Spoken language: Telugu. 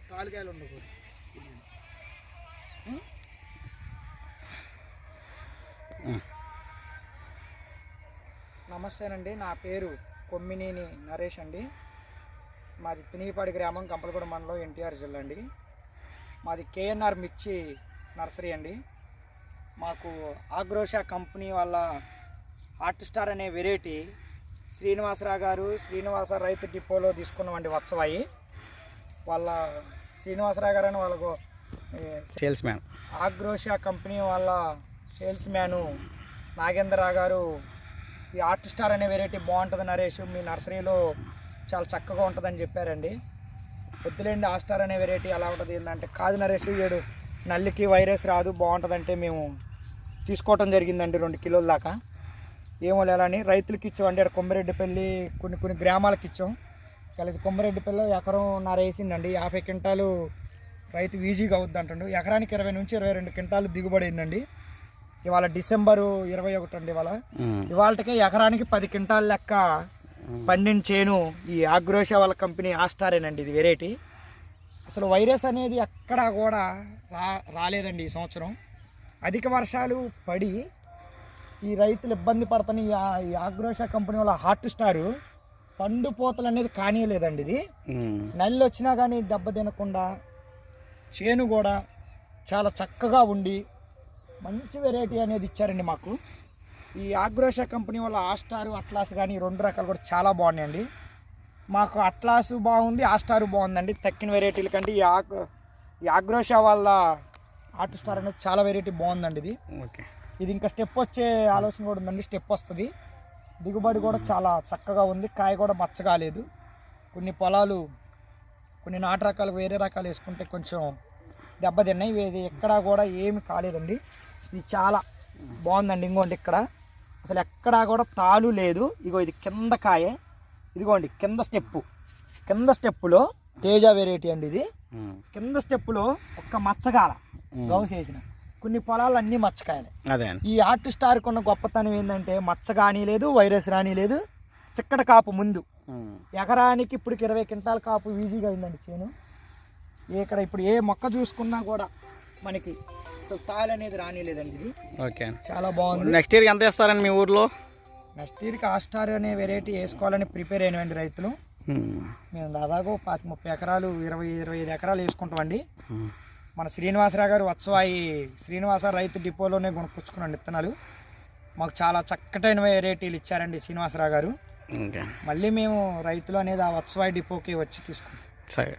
తాలికాయలు ఉండకూడదు. నమస్తేనండి, నా పేరు కొమ్మినేని నరేష్ అండి. మాది తునిగిపాడి గ్రామం, కంపలగూడ మండలం, ఎన్టీఆర్ జిల్లా అండి. మాది కేఎన్ఆర్ మిర్చి నర్సరీ అండి. మాకు ఆగ్రోషా కంపెనీ వాళ్ళ హాట్ స్టార్ అనే వెరైటీ శ్రీనివాసరావు గారు శ్రీనివాస రైతు డిపోలో తీసుకున్నామండి. వత్సవాయి వాళ్ళ శ్రీనివాసరావు గారు అని వాళ్ళకు సేల్స్ మ్యాన్, ఆగ్రోషా కంపెనీ వాళ్ళ సేల్స్ మ్యాను నాగేంద్రరావు గారు ఈ హాట్ స్టార్ అనే వెరైటీ బాగుంటుంది నరేష్, మీ నర్సరీలో చాలా చక్కగా ఉంటుందని చెప్పారండి. వద్దులేండి, హాట్ స్టార్ అనే వెరైటీ ఎలా ఉంటుంది ఏంటంటే, కాదు నరేష్, 7 నల్లికి వైరస్ రాదు, బాగుంటుందంటే మేము తీసుకోవటం జరిగిందండి. 2 కిలోల దాకా. ఏమో లేదని రైతులకి ఇచ్చామండి. అక్కడ కొమ్మిరెడ్డిపల్లి కొన్ని గ్రామాలకు ఇచ్చాం. కలిసి కొమ్మిరెడ్డిపల్లి ఎకరంన్నర వేసిందండి. 50 క్వింటాలు రైతు ఈజీగా అవుద్ది అంటుండు. ఎకరానికి 20 నుంచి 22 క్వింటాలు దిగుబడి అయిందండి. ఇవాళ డిసెంబరు 21 అండి. ఇవాళకే ఎకరానికి 10 క్వింటాల లెక్క పండించేను ఈ ఆగ్రోషా వాళ్ళ కంపెనీ ఆస్టారేనండి. ఇది వెరైటీ. అసలు వైరస్ అనేది ఎక్కడా కూడా రాలేదండి ఈ సంవత్సరం. అధిక వర్షాలు పడి ఈ రైతులు ఇబ్బంది పడుతున్న ఈ ఆగ్రోషా కంపెనీ వాళ్ళ హాట్ స్టారు పండు పోతలు అనేది కానీయలేదండి. ఇది నల్లి వచ్చినా కానీ దెబ్బ తినకుండా చేను కూడా చాలా చక్కగా ఉండి మంచి వెరైటీ అనేది ఇచ్చారండి మాకు. ఈ ఆగ్రోషా కంపెనీ వాళ్ళ ఆస్టారు అట్లాస్ కానీ 2 రకాలు కూడా చాలా బాగున్నాయండి. మాకు అట్లాసు బాగుంది, ఆస్టారు బాగుందండి. తక్కిన వెరైటీల కంటే ఈ ఆగ్రోషా వాళ్ళ హాట్ స్టార్ అనేది చాలా వెరైటీ బాగుందండి. ఇది ఓకే, ఇది ఇంకా స్టెప్ వచ్చే ఆలోచన కూడా ఉందండి. స్టెప్ వస్తుంది. దిగుబడి కూడా చాలా చక్కగా ఉంది. కాయ కూడా మచ్చగా లేదు. కొన్ని పొలాలు కొన్ని నాటు రకాలు వేరే రకాలు వేసుకుంటే కొంచెం దెబ్బతిన్నాయి. ఇది ఎక్కడా కూడా ఏమి కాలేదండి. ఇది చాలా బాగుందండి. ఇంకోండి, ఇక్కడ అసలు ఎక్కడా కూడా తాలు లేదు. ఇగో ఇది కింద కాయ, ఇదిగోండి కింద స్టెప్పులో తేజ వెరైటీ అండి. ఇది కింద స్టెప్పులో ఒక్క మచ్చగాల గౌస్ వేసిన. కొన్ని పొలాలు అన్నీ మచ్చకాయలే. ఈ హాట్ స్టార్ కొన్న గొప్పతనం ఏంటంటే మచ్చ కానీ లేదు, వైరస్ రాని లేదు, చిక్కటి కాపు ముందు. ఎకరానికి ఇప్పుడు 20 క్వింటాల కాపు ఈజీగా అయిందండి చేను. ఇక్కడ ఇప్పుడు ఏ మొక్క చూసుకున్నా కూడా మనకి అసలు తాలు అనేది రానిలేదండి. ఇది ఓకే, చాలా బాగుంది. నెక్స్ట్ ఇయర్కి ఎంత వేస్తారండి మీ ఊర్లో? నెక్స్ట్ ఇయర్కి ఆస్టార్ అనే వెరైటీ వేసుకోవాలని ప్రిపేర్ అయినవండి రైతులు. మేము దాదాపు 30 ఎకరాలు 25 ఎకరాలు వేసుకుంటామండి. మన శ్రీనివాసరావు గారు వత్సవాయి శ్రీనివాస రైతు డిపోలోనే కొనుక్కొచ్చుకున్నాం విత్తనాలు. మాకు చాలా చక్కటైన వెరైటీలు ఇచ్చారండి శ్రీనివాసరావు గారు. మళ్ళీ మేము రైతులు అనేది ఆ వత్సవాయి డిపోకి వచ్చి తీసుకుంటాం. సరే.